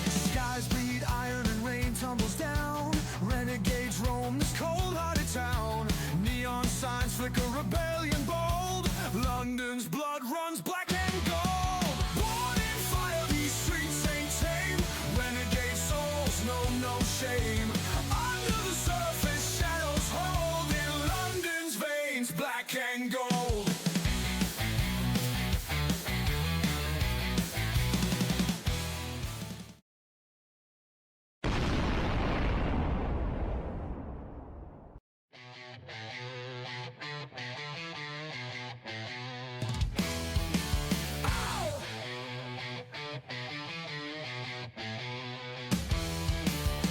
Skies bleed, iron and rain tumbles down. Renegades roam this cold-hearted town. Neon signs flicker, rebellion bold. London's blood runs black and gold. Born in fire, these streets ain't tame. Renegade souls know no shame. Under the surface, shadows hold. In London's veins, black and gold.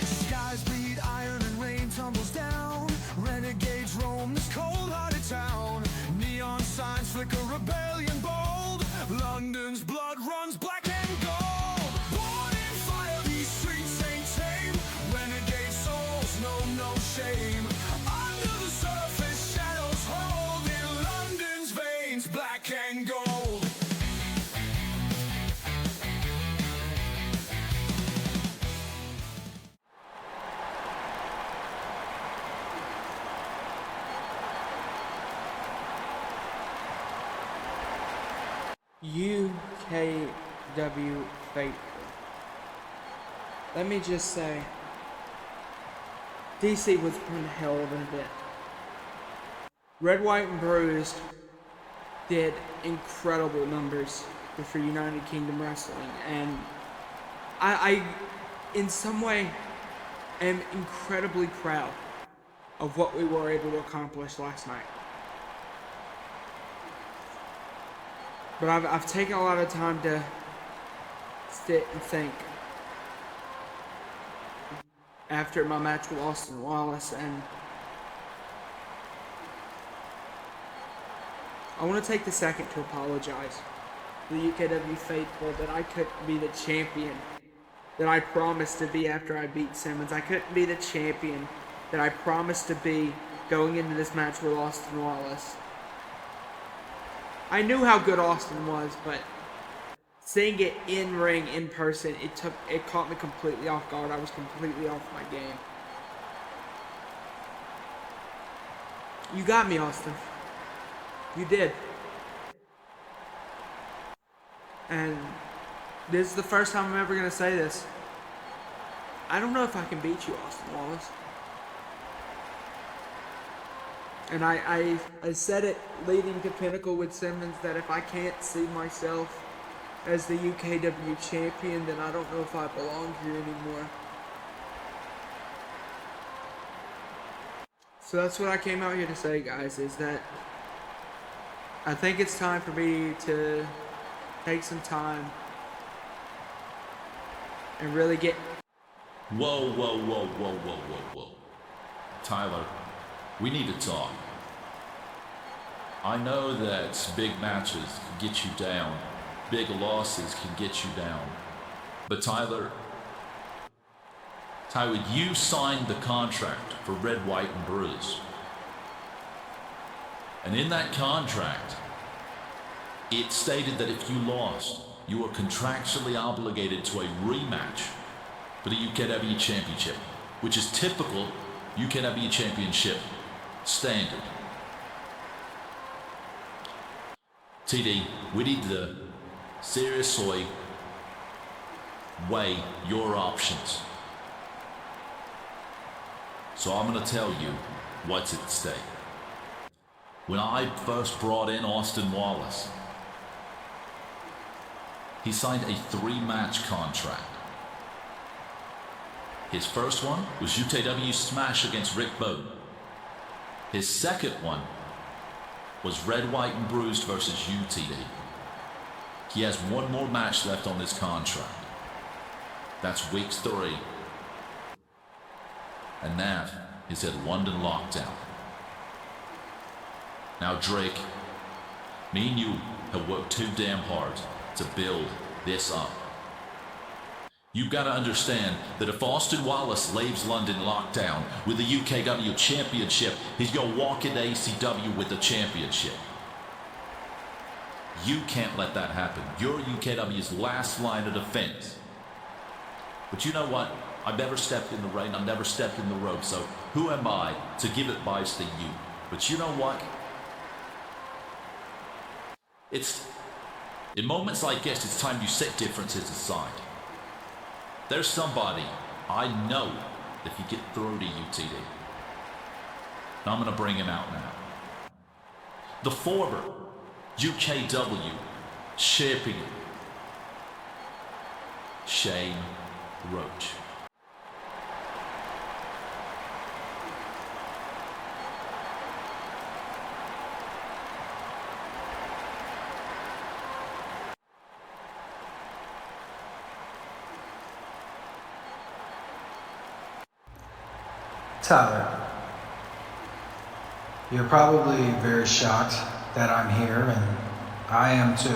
Skies bleed, iron and rain tumbles down. Renegades roam this cold-hearted town. Neon signs flicker, rebellion bold. London's blood runs black and gold. Born in fire, these streets ain't tame. Renegade souls know no shame. Under the surface, shadows hold. In London's veins, black and gold. UKW faithful. Let me just say, DC was one hell of an event. Red, White, and Bruised did incredible numbers for United Kingdom Wrestling, and I in some way, am incredibly proud of what we were able to accomplish last night. But I've taken a lot of time to sit and think after my match with Austin Wallace, and I want to take the second to apologize to the UKW faithful that I couldn't be the champion that I promised to be after I beat Simmons. I couldn't be the champion that I promised to be going into this match with Austin Wallace. I knew how good Austin was, but seeing it in ring, in person, it caught me completely off guard. I was completely off my game. You got me, Austin. You did. And this is the first time I'm ever going to say this. I don't know if I can beat you, Austin Wallace. And I said it leading to Pinnacle with Simmons that if I can't see myself as the UKW champion, then I don't know if I belong here anymore. So that's what I came out here to say, guys, is that I think it's time for me to take some time and really get... Whoa. Tyler, we need to talk. I know that big matches can get you down. Big losses can get you down. But Tyler, you signed the contract for Red, White, and Bruised. And in that contract, it stated that if you lost, you were contractually obligated to a rematch for the UKW Championship, which is typical UKW Championship standard. TD, we need to seriously weigh your options. So I'm going to tell you what's at stake. When I first brought in Austin Wallace, he signed a 3-match contract. His first one was UKW Smash against Rick Bowden. His second one was Red, White, and Bruised versus UTD. He has one more match left on this contract. That's week 3. And Nav is at London Lockdown. Now Drake, me and you have worked too damn hard to build this up. You've got to understand that if Austin Wallace leaves London lockdown with the UKW Championship, he's going to walk into ACW with the championship. You can't let that happen. You're UKW's last line of defense. But you know what? I've never stepped in the ring. I've never stepped in the rope. So who am I to give advice to you? But you know what? In moments like this, it's time you set differences aside. There's somebody I know that you get through to UTD. And I'm going to bring him out now. The former UKW champion, Shane Roach. Tyler, you're probably very shocked that I'm here, and I am too.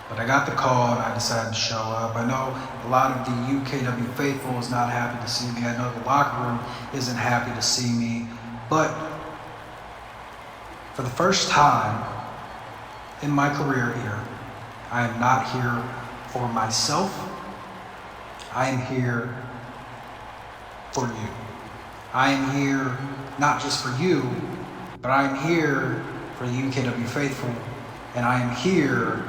But I got the call and I decided to show up. I know a lot of the UKW faithful is not happy to see me. I know the locker room isn't happy to see me. But for the first time in my career here, I am not here for myself. I am here for you. I am here not just for you, but I am here for the UKW faithful, and I am here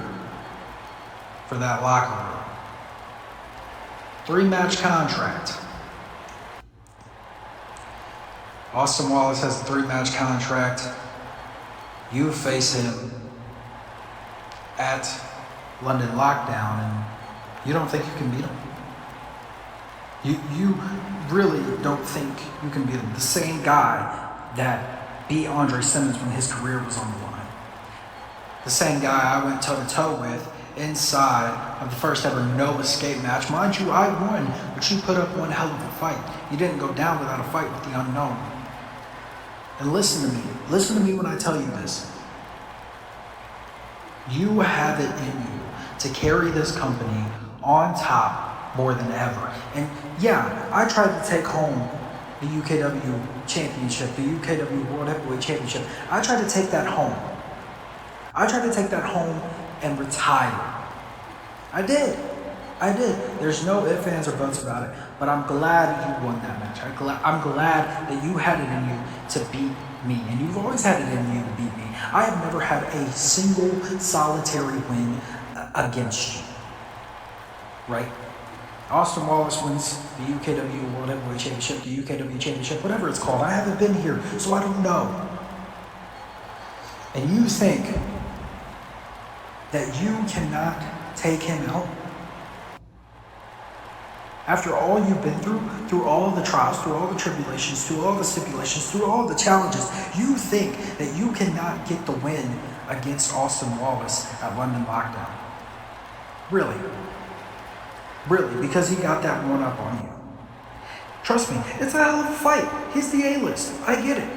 for that locker room. 3-match contract. Austin Wallace has a 3-match contract. You face him at London Lockdown, and you don't think you can beat him. You really don't think you can beat him. The same guy that beat Andre Simmons when his career was on the line. The same guy I went toe-to-toe with inside of the first ever no escape match. Mind you, I won, but you put up one hell of a fight. You didn't go down without a fight with the unknown. And listen to me. Listen to me when I tell you this. You have it in you to carry this company on top more than ever. And yeah, I tried to take home the UKW Championship, the UKW World Heavyweight Championship. I tried to take that home. I tried to take that home and retire. I did. There's no ifs, ands, or buts about it. But I'm glad you won that match. I'm glad that you had it in you to beat me. And you've always had it in you to beat me. I have never had a single solitary win against you. Right? Austin Wallace wins the UKW World Heavyweight Championship, the UKW Championship, whatever it's called. I haven't been here, so I don't know. And you think that you cannot take him out? After all you've been through all the trials, through all the tribulations, through all the stipulations, through all the challenges, you think that you cannot get the win against Austin Wallace at London Lockdown? Really? Really, because he got that one up on you. Trust me, it's a hell of a fight. He's the A-list. I get it.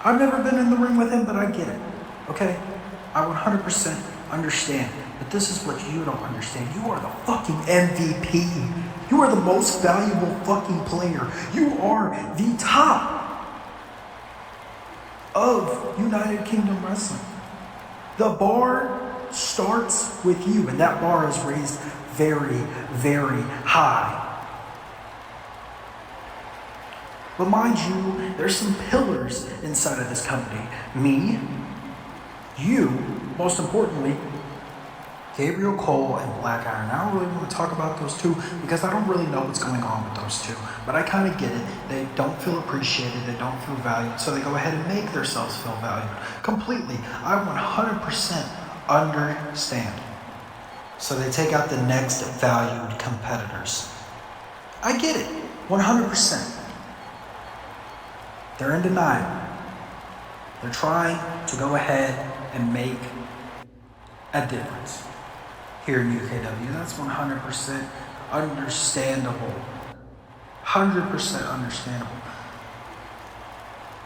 I've never been in the ring with him, but I get it. Okay? I 100% understand. But this is what you don't understand. You are the fucking MVP. You are the most valuable fucking player. You are the top of United Kingdom Wrestling. The bar starts with you, and that bar is raised very, very high. But mind you, there's some pillars inside of this company. Me, you, most importantly, Gabriel Cole and Black Iron. I don't really want to talk about those two because I don't really know what's going on with those two. But I kind of get it. They don't feel appreciated. They don't feel valued. So they go ahead and make themselves feel valued. Completely. I 100% understand. So they take out the next valued competitors. I get it. 100%. They're in denial. They're trying to go ahead and make a difference here in UKW. That's 100% understandable. 100% understandable.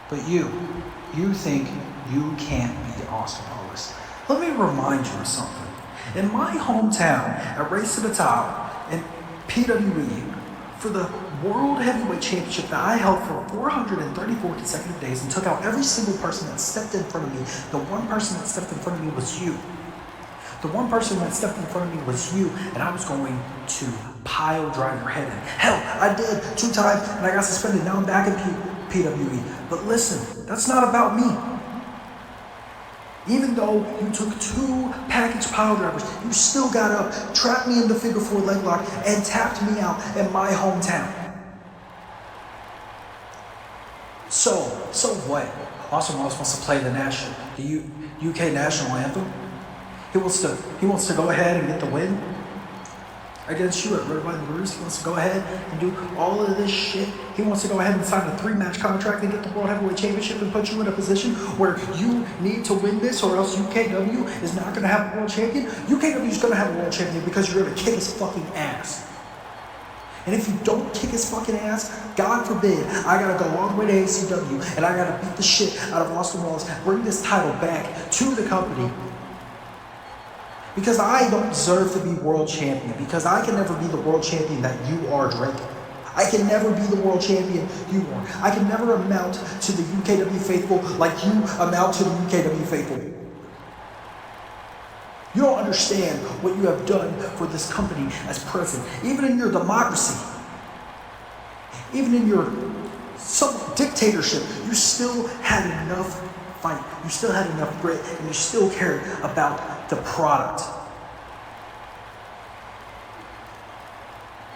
But you think you can't beat Austin Wallace. Let me remind you of something. In my hometown, at Race to the Top, and PWE for the World Heavyweight Championship that I held for 434 consecutive days and took out every single person that stepped in front of me. The one person that stepped in front of me was you. The one person that stepped in front of me was you, and I was going to pile drive your head in. Hell, I did 2 times, and I got suspended. Now I'm back in PWE. But listen, that's not about me. Even though you took 2 package pile drivers, you still got up, trapped me in the figure 4 leg lock, and tapped me out in my hometown. So what? Awesome Wallace wants to play the UK national anthem. He wants to go ahead and get the win against you at Red, White, and Bruce. He wants to go ahead and do all of this shit. He wants to go ahead and sign a 3-match contract and get the World Heavyweight Championship and put you in a position where you need to win this, or else UKW is not going to have a world champion. UKW is going to have a world champion because you're going to kick his fucking ass. And if you don't kick his fucking ass, God forbid, I gotta go all the way to ACW and I gotta beat the shit out of Austin Wallace, bring this title back to the company. Because I don't deserve to be world champion. Because I can never be the world champion that you are, Drake. I can never be the world champion you are. I can never amount to the UKW faithful like you amount to the UKW faithful. You don't understand what you have done for this company as president. Even in your democracy, even in your dictatorship, you still had enough fight. You still had enough grit, and you still cared about the product.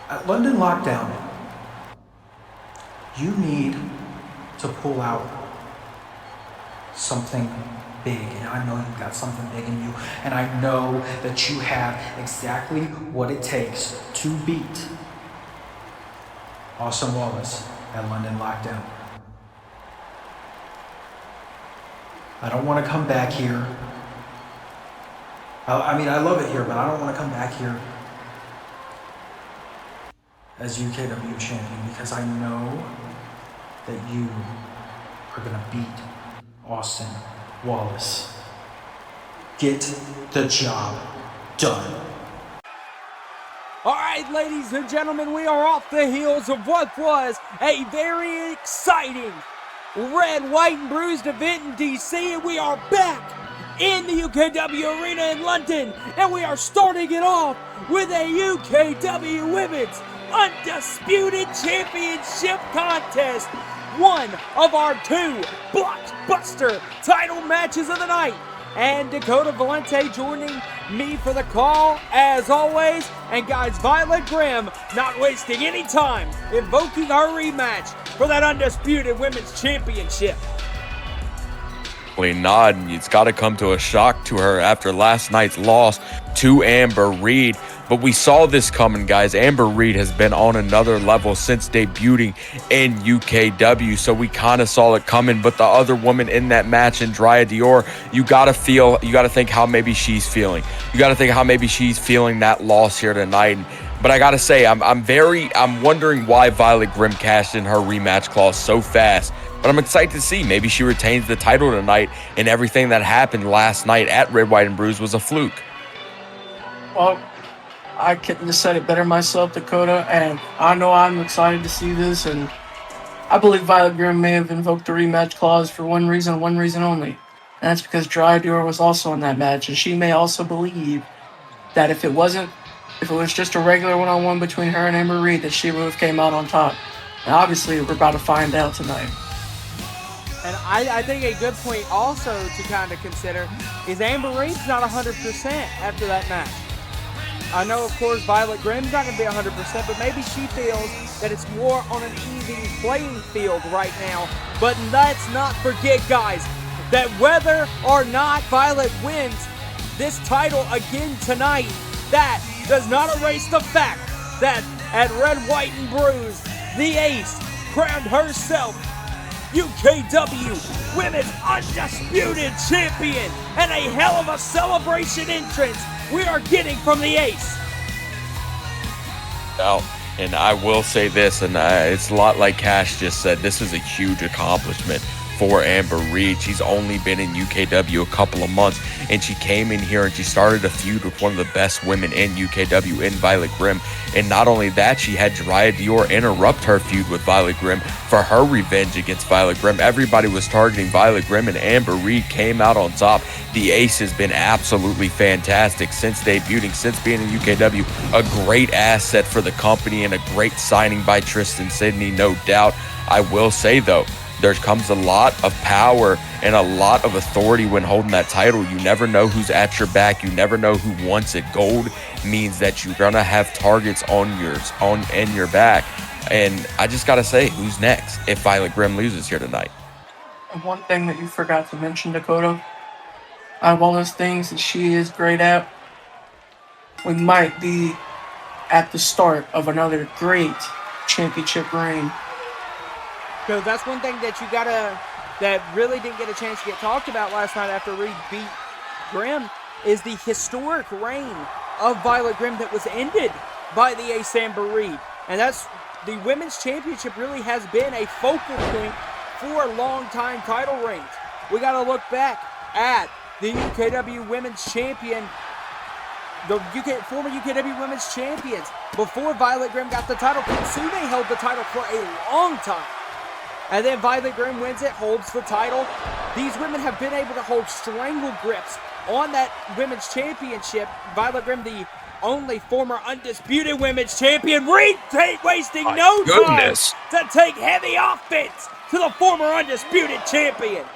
At London Lockdown, you need to pull out something big, and I know you've got something big in you, and I know that you have exactly what it takes to beat Austin Wallace at London Lockdown. I don't want to come back here. I mean, I love it here, but I don't want to come back here as UKW champion because I know that you are going to beat Austin Wallace. Get the job done. All right, ladies and gentlemen, we are off the heels of what was a very exciting red, white, and bruised event in DC, and we are back in the UKW arena in London, and we are starting it off with a UKW Women's Undisputed Championship contest, one of our 2 blockbuster title matches of the night. And Dakota Valente joining me for the call, as always. And guys, Violet Grimm not wasting any time, invoking our rematch for that Undisputed Women's Championship. Not, and it's got to come to a shock to her after last night's loss to Amber Reed. But we saw this coming, guys. Amber Reed has been on another level since debuting in UKW, so we kind of saw it coming. But the other woman in that match, Andrea Dior, you got to think how maybe she's feeling. You got to think how maybe she's feeling that loss here tonight. But I got to say, I'm wondering why Violet Grimm cashed in her rematch clause so fast. But I'm excited to see maybe she retains the title tonight, and everything that happened last night at Red, White, and Bruised was a fluke. Well, I couldn't have said it better myself, Dakota, and I know I'm excited to see this, and I believe Violet Grimm may have invoked the rematch clause for one reason only, and that's because Dry Dior was also in that match, and she may also believe that if it was just a regular one-on-one between her and Amber Reed, that she would have came out on top. And obviously, we're about to find out tonight. And I think a good point also to kind of consider is Amber Reed's not 100% after that match. I know, of course, Violet Grimm's not going to be 100%, but maybe she feels that it's more on an even playing field right now. But let's not forget, guys, that whether or not Violet wins this title again tonight, that does not erase the fact that at Red, White, and Bruised, the ace crowned herself UKW Women's Undisputed Champion, and a hell of a celebration entrance we are getting from the ace. Now, and I will say this, and it's a lot like Cash just said, this is a huge accomplishment for Amber Reed. She's only been in UKW a couple of months, and she came in here and she started a feud with one of the best women in UKW in Violet Grimm. And not only that, she had Dryad Dior interrupt her feud with Violet Grimm for her revenge against Violet Grimm. Everybody was targeting Violet Grimm, and Amber Reed came out on top. The ace has been absolutely fantastic since debuting, since being in UKW. A great asset for the company and a great signing by Tristan Sidney, no doubt. I will say, though, there comes a lot of power and a lot of authority when holding that title. You never know who's at your back. You never know who wants it. Gold means that you're gonna have targets on your back. And I just gotta say, who's next if Violet Grimm loses here tonight? And one thing that you forgot to mention, Dakota, out of all those things that she is great at, we might be at the start of another great championship reign. So that's one thing that really didn't get a chance to get talked about last night after Reed beat Grimm is the historic reign of Violet Grimm that was ended by the ace Amber Reed. And that's the women's championship really has been a focal point for long-time title reigns. We got to look back at the UKW women's champion, the former UKW women's champions. Before Violet Grimm got the title, Kitsune held the title for a long time. And then Violet Grimm wins it, holds the title. These women have been able to hold strangle grips on that women's championship. Violet Grimm, the only former undisputed women's champion. Reed wasting no time to take heavy offense to the former undisputed champion.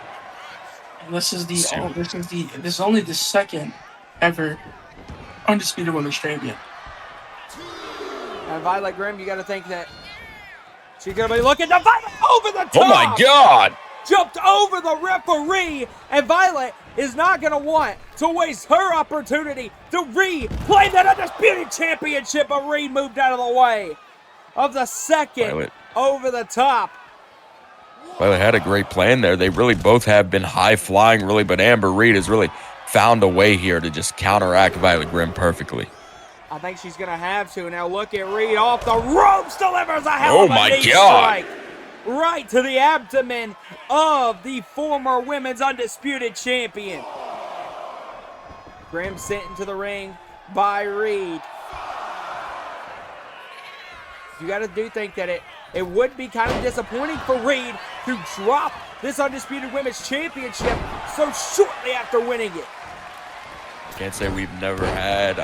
This is only the second ever undisputed women's champion. And Violet Grimm, you got to think that she's going to be looking to Violet over the top. Oh my God! Jumped over the referee, and Violet is not going to want to waste her opportunity to reclaim that undisputed championship, but Reed moved out of the way of the second Violet. Over the top. Violet had a great plan there. They really both have been high-flying, really, but Amber Reed has really found a way here to just counteract Violet Grimm perfectly. I think she's going to have to. Now look at Reed off the ropes, delivers a hell of a knee God. strike right to the abdomen of the former women's undisputed champion. Grimm sent into the ring by Reed. You got to think that it would be kind of disappointing for Reed to drop this undisputed women's championship so shortly after winning it. I can say we've never had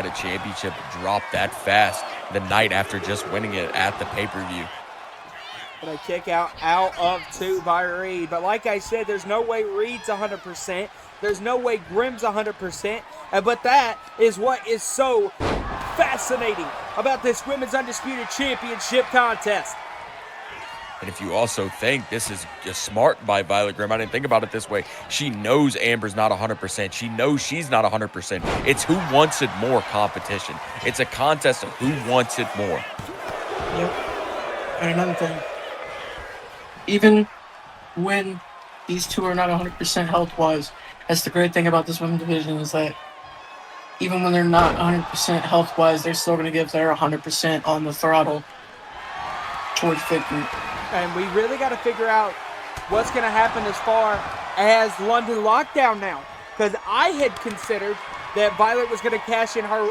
a championship drop that fast the night after just winning it at the pay-per-view. But a kick out of two by Reed. But like I said, there's no way Reed's 100%. There's no way Grimm's 100%. But that is what is so fascinating about this Women's Undisputed Championship contest. And if you also think this is just smart by Violet Grimm, I didn't think about it this way. She knows Amber's not 100%. She knows she's not 100%. It's who wants it more competition. It's a contest of who wants it more. Yep. And another thing, even when these two are not 100% health-wise, that's the great thing about this women's division is that even when they're not 100% health-wise, they're still going to give their 100% on the throttle towards victory. And we really got to figure out what's going to happen as far as London Lockdown now. Because I had considered that Violet was going to cash in her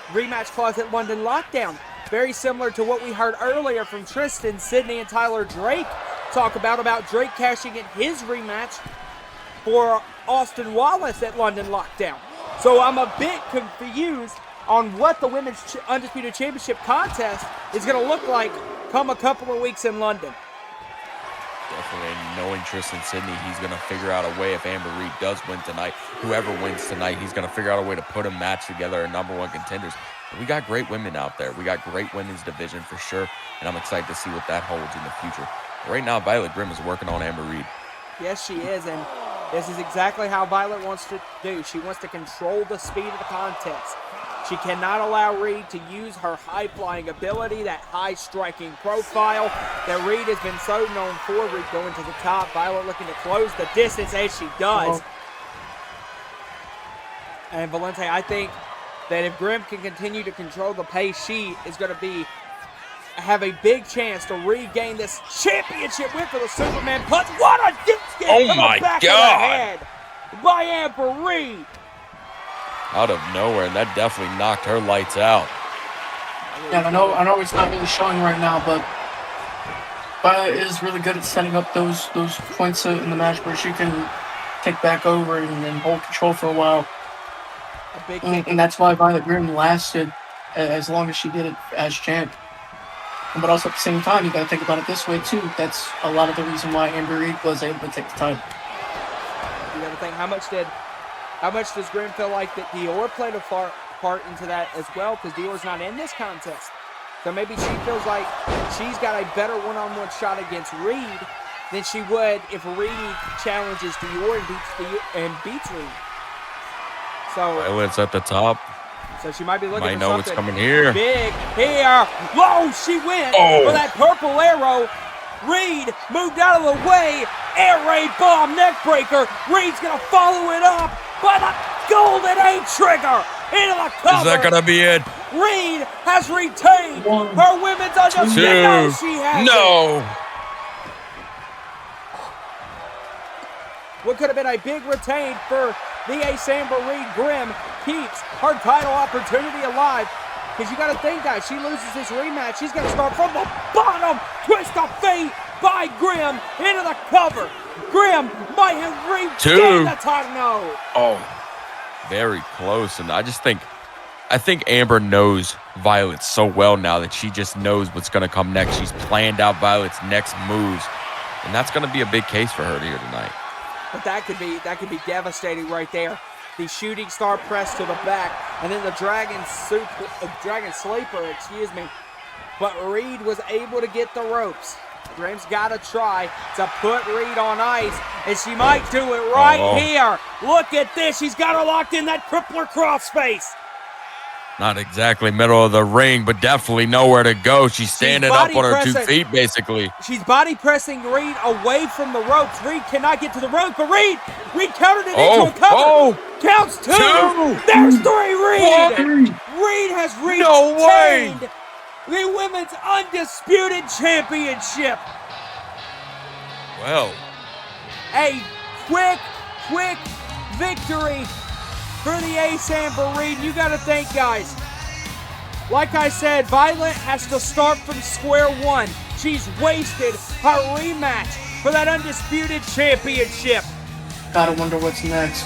rematch clause at London Lockdown. Very similar to what we heard earlier from Tristan, Sidney, and Tyler Drake talk about Drake cashing in his rematch for Austin Wallace at London Lockdown. So I'm a bit confused on what the Women's Undisputed Championship contest is going to look like come a couple of weeks in London. Definitely, and knowing Tristan Sidney, he's going to figure out a way if Amber Reed does win tonight. Whoever wins tonight, he's going to figure out a way to put a match together, number one contenders. We got great women out there. We got great women's division for sure, and I'm excited to see what that holds in the future. Right now, Violet Grimm is working on Amber Reed. Yes, she is, and this is exactly how Violet wants to do. She wants to control the speed of the contest. She cannot allow Reed to use her high-flying ability, that high-striking profile that Reed has been so known for. Reed going to the top, Violet looking to close the distance as she does. And Valente, I think that if Grimm can continue to control the pace, she is going to be have a big chance to regain this championship win for the Superman punch. What a dip kick Oh to the my back God. of the head by Amber Reed. Out of nowhere, and that definitely knocked her lights out. Yeah, I know it's not really showing right now, but Violet is really good at setting up those points in the match where she can take back over and hold control for a while. A big kick. And that's why Violet Grimm lasted as long as she did it as champ. But also at the same time, you got to think about it this way too. That's a lot of the reason why Amber Reed was able to take the title. You got to think, how much does Grimm feel like that Dior played a part into that as well? Because Dior's not in this contest. So maybe she feels like she's got a better one-on-one shot against Reed than she would if Reed challenges Dior and beats Reed. So Violet's at the top. So she might be looking Might for know something what's coming here. big here. Whoa, she went for that purple arrow. Reed moved out of the way. Air raid bomb neck breaker. Reed's going to follow it up by the golden A trigger into the cover. Is that going to be it? Reed has retained her women's undisputed. No, she hasn't. No. What could have been a big retain for the Ace Amber Reed. Grimm keeps her title opportunity alive. Because you got to think, guys, she loses this rematch, she's going to start from the bottom. Twist of fate by Grimm into the cover. Grimm might have regained the title. No. Oh, very close. And I think Amber knows Violet so well now that she just knows what's going to come next. She's planned out Violet's next moves. And that's going to be a big case for her here tonight. But that could be devastating right there. The shooting star press to the back, and then the dragon sleeper, excuse me. But Reed was able to get the ropes. Grimm's got to try to put Reed on ice, and she might do it right here. Look at this. She's got her locked in that crippler crossface. Not exactly middle of the ring, but definitely nowhere to go. She's standing up on her 2 feet, basically. She's body pressing Reed away from the ropes. Reed cannot get to the ropes, but Reed countered it into a cover. Counts 2. There's 3, Reed. Reed has retained the women's undisputed championship. Well, a quick victory for the Ace Amber Reed. You got to think, guys. Like I said, Violet has to start from square one. She's wasted her rematch for that undisputed championship. Gotta wonder what's next.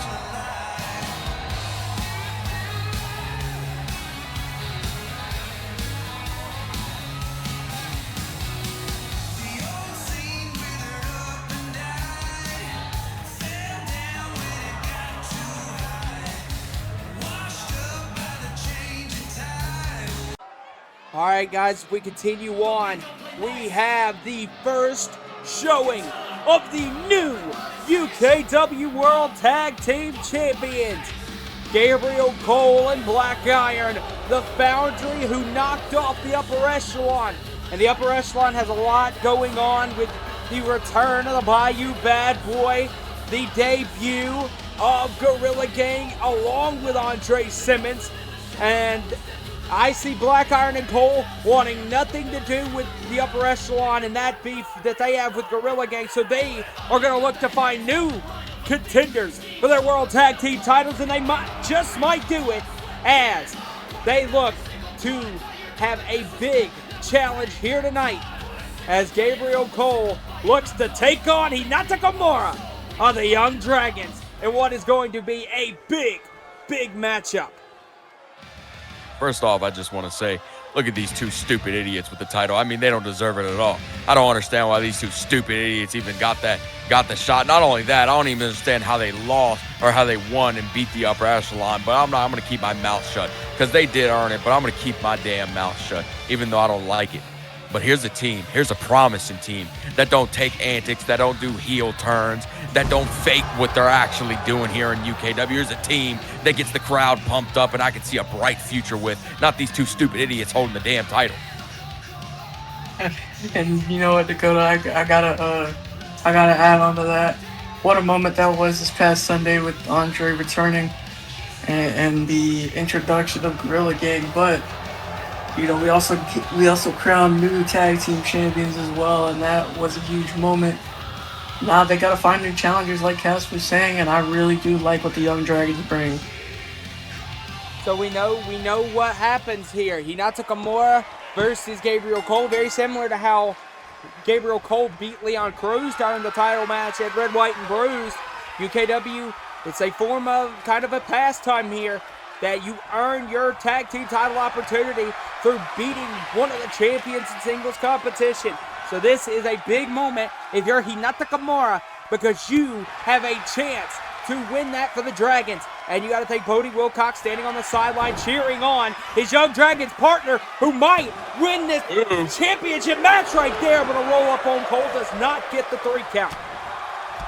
All right, guys, if we continue on, we have the first showing of the new UKW World Tag Team Champions. Gabriel Cole and Black Iron, the Foundry who knocked off the Upper Echelon. And the Upper Echelon has a lot going on with the return of the Bayou Bad Boy, the debut of Gorilla Gang along with Andre Simmons, and I see Black Iron and Cole wanting nothing to do with the Upper Echelon and that beef that they have with Gorilla Gang, so they are going to look to find new contenders for their World Tag Team titles, and they might do it as they look to have a big challenge here tonight as Gabriel Cole looks to take on Hinata Kimura of the Young Dragons in what is going to be a big matchup. First off, I just want to say, look at these 2 stupid idiots with the title. I mean, they don't deserve it at all. I don't understand why these 2 stupid idiots even got the shot. Not only that, I don't even understand how they lost or how they won and beat the Upper Echelon, but I'm going to keep my mouth shut because they did earn it, but I'm going to keep my damn mouth shut, even though I don't like it. But here's a team, here's a promising team that don't take antics, that don't do heel turns, that don't fake what they're actually doing here in UKW. Here's a team that gets the crowd pumped up and I can see a bright future with, not these 2 stupid idiots holding the damn title. And you know what, Dakota, I gotta add on to that. What a moment that was this past Sunday with Andre returning and the introduction of Gorilla Gang. But You know, we also crowned new tag team champions as well, and that was a huge moment. Now they gotta find new challengers, like Cass was saying, and I really do like what the Young Dragons bring. So we know what happens here. Hinata Kimura versus Gabriel Cole, very similar to how Gabriel Cole beat Leon Cruz during the title match at Red, White, and Bruised. UKW, it's a form of kind of a pastime here that you earn your tag team title opportunity through beating one of the champions in singles competition. So this is a big moment if you're Hinata Kimura, because you have a chance to win that for the Dragons. And you got to think Bodie Wilcox standing on the sideline cheering on his Young Dragons partner who might win this championship match right there, but a roll up on Cole does not get the 3 count.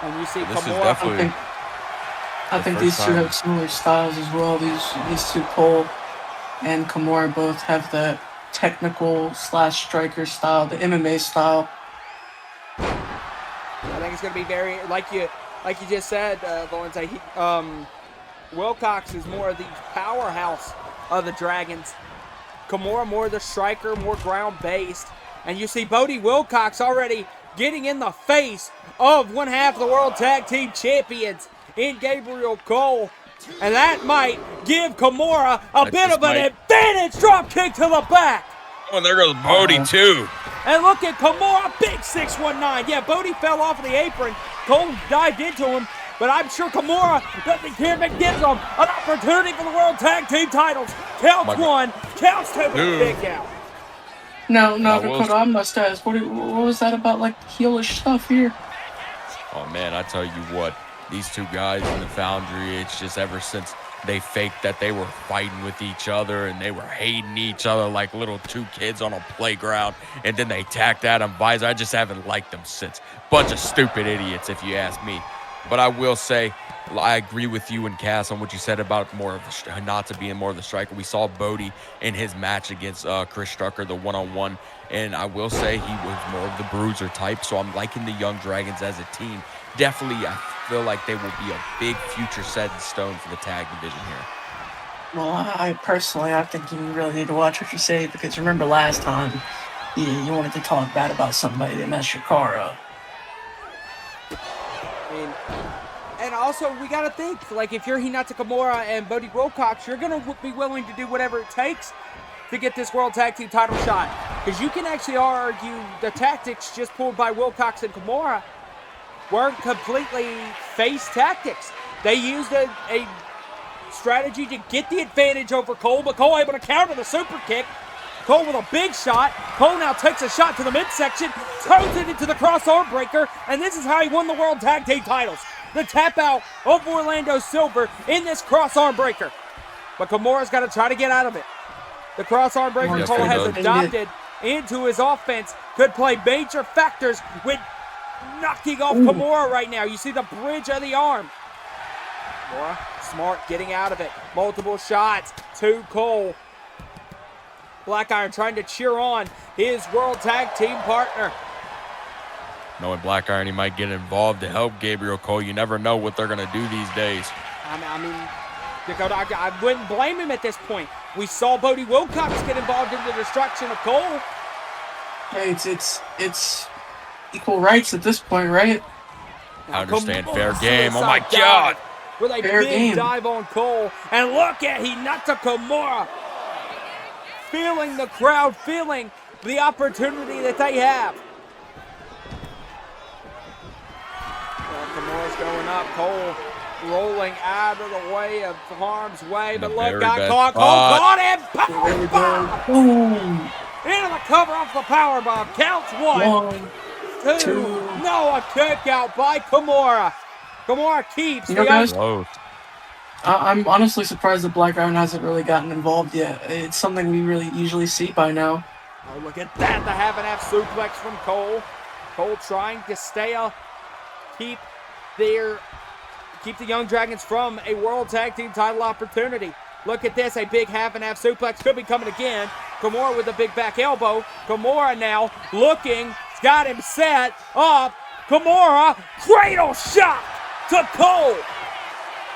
And you see Kimura. I think these two have similar styles as well. These two, Cole and Kimura, both have the technical / striker style, the MMA style. I think it's going to be very, like you just said, Valente, Wilcox is more of the powerhouse of the Dragons. Kimura more the striker, more ground-based. And you see Bodie Wilcox already getting in the face of one half of the World Tag Team Champions in Gabriel Cole. And that might give Kimura a bit of an advantage. Drop kick to the back. Oh, and there goes Bodie, too. And look at Kimura, big 619. Yeah, Bodie fell off of the apron. Cole dived into him, but I'm sure Kimura doesn't care if it gives him an opportunity for the World Tag Team titles. Counts 1, counts 2, kick out. No, Dakota, I must ask, what was that about, like, heelish stuff here? Oh, man, I tell you what, these two guys in the Foundry, it's just ever since they faked that they were fighting with each other and they were hating each other like little 2 kids on a playground, and then they tacked Adam Visor. I just haven't liked them since. Bunch of stupid idiots, if you ask me. But I will say, I agree with you and Cass on what you said about more of the Hinata being more of the striker. We saw Bodie in his match against Chris Strucker, the one-on-one, and I will say he was more of the bruiser type, so I'm liking the Young Dragons as a team. Definitely, I feel like they will be a big future set in stone for the tag division here. Well, I think you really need to watch what you say, because remember last time you wanted to talk bad about somebody that messed your car up. And also, we got to think, like, if you're Hinata Kimura and Bodie Wilcox, you're going to be willing to do whatever it takes to get this World Tag Team title shot. Because you can actually argue the tactics just pulled by Wilcox and Kimura weren't completely face tactics. They used a strategy to get the advantage over Cole, but Cole able to counter the super kick. Cole with a big shot. Cole now takes a shot to the midsection, throws it into the cross arm breaker, and this is how he won the World Tag Team titles. The tap out of Orlando Silver in this cross arm breaker. But Kimura's got to try to get out of it. The cross arm breaker Cole has adopted into his offense could play major factors with knocking off Kimura right now. You see the bridge of the arm. Kimura, smart, getting out of it. Multiple shots to Cole. Black Iron trying to cheer on his World Tag Team partner. Knowing Black Iron, he might get involved to help Gabriel Cole. You never know what they're going to do these days. I mean, Dakota, I wouldn't blame him at this point. We saw Bodie Wilcox get involved in the destruction of Cole. Hey, it's equal rights at this point, right? I understand. Fair game. Oh, my God. With a big dive on Cole. And look at Hinata Kimura. Feeling the crowd, feeling the opportunity that they have. Well, Kimura's going up. Cole rolling out of the way of harm's way. But look, got caught. Cole caught him. Power bomb. Into the cover off the power bomb. Counts 1, 2. No, a kick out by Kimura. Kimura keeps the guys, I'm honestly surprised that Black Iron hasn't really gotten involved yet. It's something we really usually see by now. Oh, look at that. The half-and-half suplex from Cole. Cole trying to keep the Young Dragons from a World Tag Team title opportunity. Look at this. A big half-and-half suplex could be coming again. Kimura with a big back elbow. Kimura now looking. He's got him set up. Kimura, cradle shot to Cole.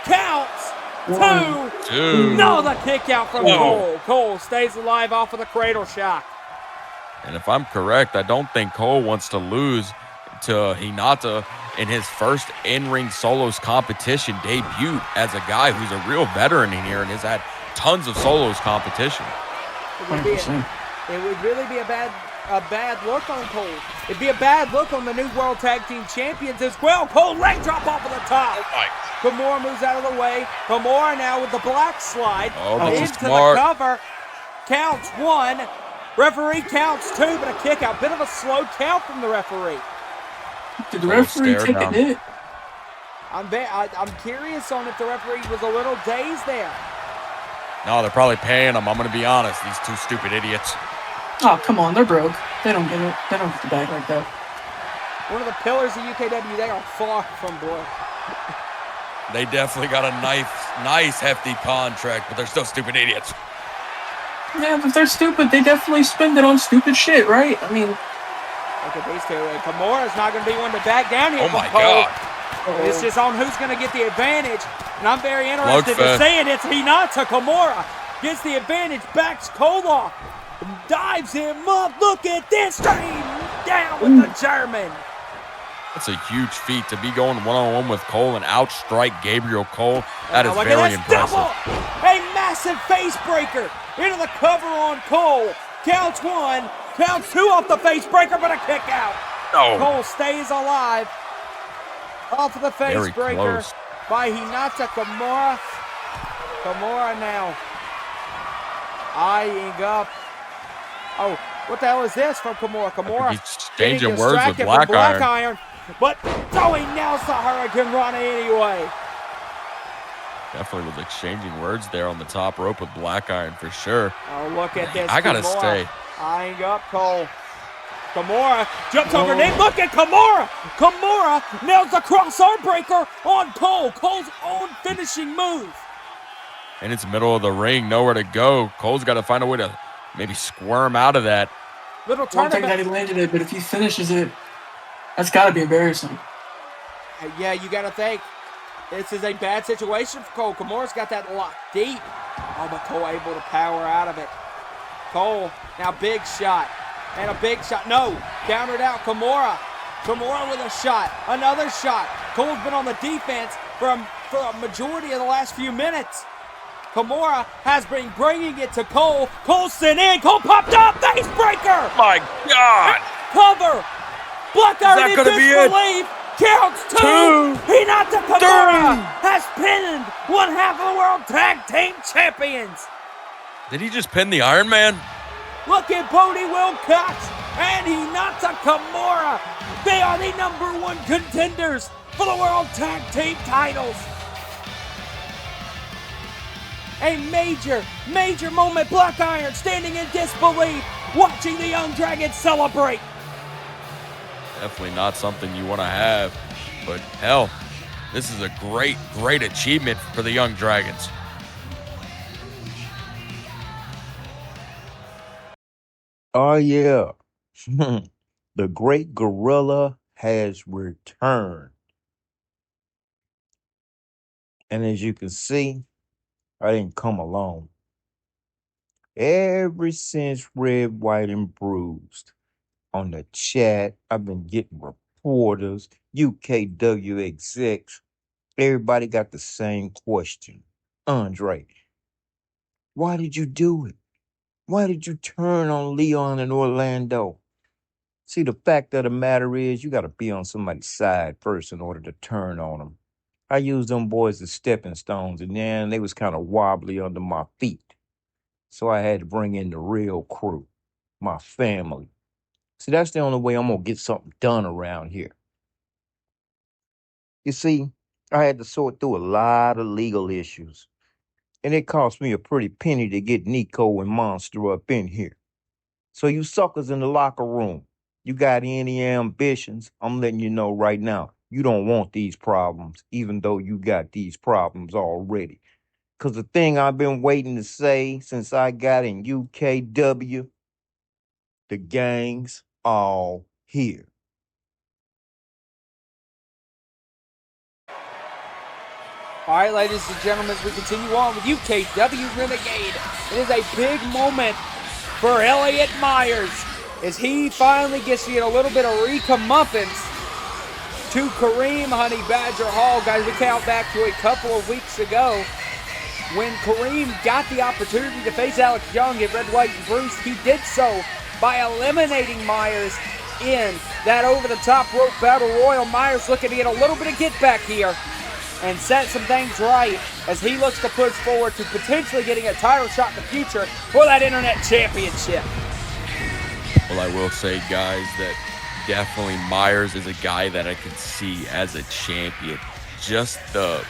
Counts 2, 2. No, the kick out from Whoa. Cole. Cole stays alive off of the cradle shock. And if I'm correct, I don't think Cole wants to lose to Hinata in his first in-ring solos competition debut as a guy who's a real veteran in here and has had tons of solos competition. It would really be a bad look on Cole. It'd be a bad look on the new World Tag Team Champions as well. Cole leg drop off of the top. Oh my. Kimura moves out of the way. Kimura now with the black slide into smart. the cover. Counts 1. Referee counts 2, but a kick out. Bit of a slow count from the referee. Did the referee take a hit? I'm curious on if the referee was a little dazed there. No, they're probably paying him. I'm going to be honest. These two stupid idiots. Oh, come on. They're broke. They don't get it. They don't get the bag like that. One of the pillars of UKW, they are far from broke. They definitely got a nice hefty contract, but they're still stupid idiots. Yeah, if they're stupid, they definitely spend it on stupid shit, right? I mean, look at these two. Kimura's not going to be one to back down here. Oh my God. It's just on who's going to get the advantage. And I'm very interested to see it. It's Hinata. Kimura gets the advantage, backs Cole off, dives him up. Look at this. Straight down with the German. That's a huge feat to be going one-on-one with Cole and outstrike Gabriel Cole. That is very impressive. Double. A massive face breaker into the cover on Cole. Counts 1, counts 2 off the face breaker, but a kick out. No. Cole stays alive off of the face Very breaker close. by Hinata Kimura. Kimura now eyeing up. Oh, what the hell is this from Kimura? Kimura He's exchanging words with Black Iron. But he nails the Hurricane Rana anyway. Definitely was exchanging words there on the top rope with Black Iron for sure. Oh, look at this. I gotta Kimura stay. eyeing up Cole. Kimura jumps underneath. Look at Kimura. Kimura nails the cross arm breaker on Cole. Cole's own finishing move. And it's middle of the ring, nowhere to go. Cole's got to find a way to maybe squirm out of that. Little one thing tournament. that he landed it, but if he finishes it, that's got to be embarrassing. Yeah, you got to think. This is a bad situation for Cole. Kimura's got that locked deep. Oh, but Cole able to power out of it. Cole, now big shot. And a big shot. No, countered out. Kimura. Kimura with a shot. Another shot. Cole's been on the defense for a majority of the last few minutes. Kimura has been bringing it to Cole. Cole sent in. Cole popped up. Face breaker. My God. Cover. Black Iron in disbelief. Counts 2. Hinata Kimura has pinned one half of the World Tag Team Champions. Did he just pin the Iron Man? Look at Bodie Wilcox and Hinata Kimura. They are the #1 contenders for the World Tag Team titles. A major moment. Black Iron standing in disbelief, watching the Young Dragons celebrate. Definitely not something you want to have. But hell, this is a great achievement for the Young Dragons. Oh, yeah. The Great Gorilla has returned. And as you can see, I didn't come alone. Ever since Red, White, and Bruised on the chat, I've been getting reporters, UKW execs. Everybody got the same question. Andre, why did you do it? Why did you turn on Leon and Orlando? See, the fact of the matter is, you got to be on somebody's side first in order to turn on them. I used them boys as stepping stones, and then they was kind of wobbly under my feet. So I had to bring in the real crew, my family. See, that's the only way I'm going to get something done around here. You see, I had to sort through a lot of legal issues, and it cost me a pretty penny to get Nico and Monster up in here. So you suckers in the locker room, you got any ambitions, I'm letting you know right now, you don't want these problems, even though you got these problems already. Because the thing I've been waiting to say since I got in UKW, the gang's all here. All right, ladies and gentlemen, as we continue on with UKW Renegade, it is a big moment for Elliot Myers as he finally gets to get a little bit of recomeuppance to Kareem Honey Badger Hall. Guys, we count back to a couple of weeks ago when Kareem got the opportunity to face Alex Young at Red, White, and Bruce. He did so by eliminating Myers in that over-the-top rope battle royal. Myers looking to get a little bit of get back here and set some things right as he looks to push forward to potentially getting a title shot in the future for that Internet Championship. Well, I will say, guys, that definitely Myers is a guy that I can see as a champion. Just the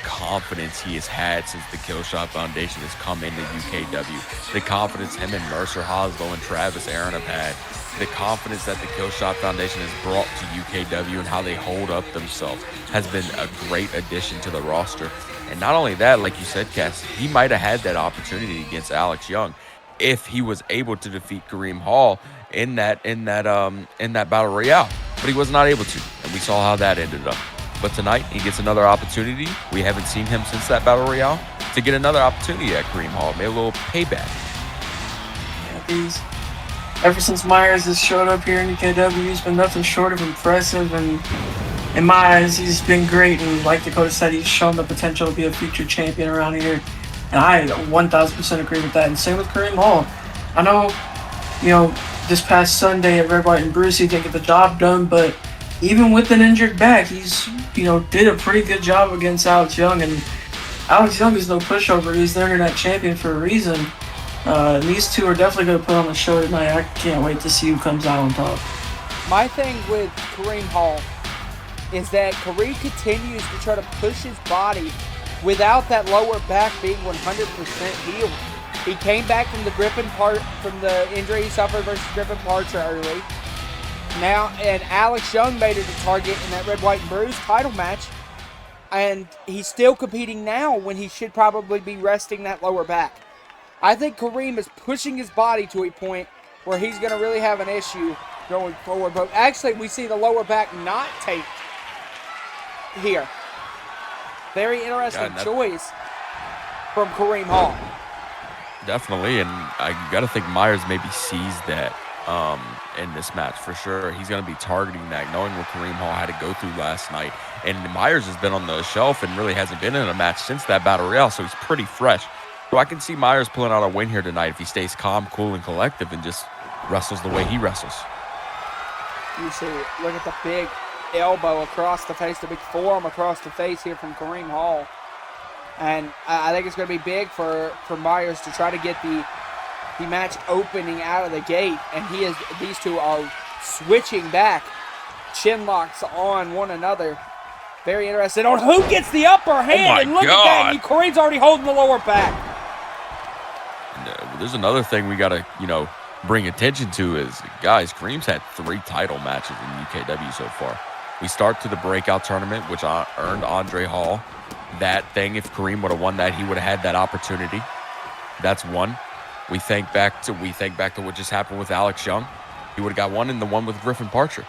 confidence he has had since the Killshot Foundation has come into UKW. The confidence him and Mercer Hoslow and Travis Aaron have had. The confidence that the Killshot Foundation has brought to UKW and how they hold up themselves has been a great addition to the roster. And not only that, like you said, Cass, he might have had that opportunity against Alex Young if he was able to defeat Kareem Hall in that battle royale. But he was not able to, and we saw how that ended up. But tonight, he gets another opportunity. We haven't seen him since that battle royale to get another opportunity at Kareem Hall. Maybe a little payback. Ever since Myers has showed up here in UKW, he's been nothing short of impressive, and in my eyes, he's been great. And like Dakota said, he's shown the potential to be a future champion around here, and I 1000% agree with that. And same with Kareem Hall. I know, this past Sunday at Red, White, and Bruce, he didn't get the job done, but even with an injured back, he's did a pretty good job against Alex Young, and Alex Young is no pushover. He's the Internet Champion for a reason. These two are definitely going to put on the show tonight. I can't wait to see who comes out on top. My thing with Kareem Hall is that Kareem continues to try to push his body without that lower back being 100% healed. He came back from the injury he suffered versus Griffin Parcher early. Now, and Alex Young made it a target in that Red, White, and Bruce title match, and he's still competing now when he should probably be resting that lower back. I think Kareem is pushing his body to a point where he's going to really have an issue going forward. But actually, we see the lower back not taped here. Very interesting choice from Kareem Hall. Definitely, and I got to think Myers maybe sees that in this match for sure. He's going to be targeting that, knowing what Kareem Hall had to go through last night. And Myers has been on the shelf and really hasn't been in a match since that battle royale, so he's pretty fresh. So I can see Myers pulling out a win here tonight if he stays calm, cool, and collective and just wrestles the way he wrestles. You see, look at the big elbow across the face, the big forearm across the face here from Kareem Hall. And I think it's going to be big for Myers to try to get the match opening out of the gate. And these two are switching back, chin locks on one another. Very interested on who gets the upper hand. And look at that, and Kareem's already holding the lower back. There's another thing we got to, bring attention to is, guys, Kareem's had 3 title matches in UKW so far. We start to the breakout tournament, which earned Andre Hall that thing. If Kareem would have won that, he would have had that opportunity. That's one. We think back to what just happened with Alex Young. He would have got one, and the one with Griffin Parcher.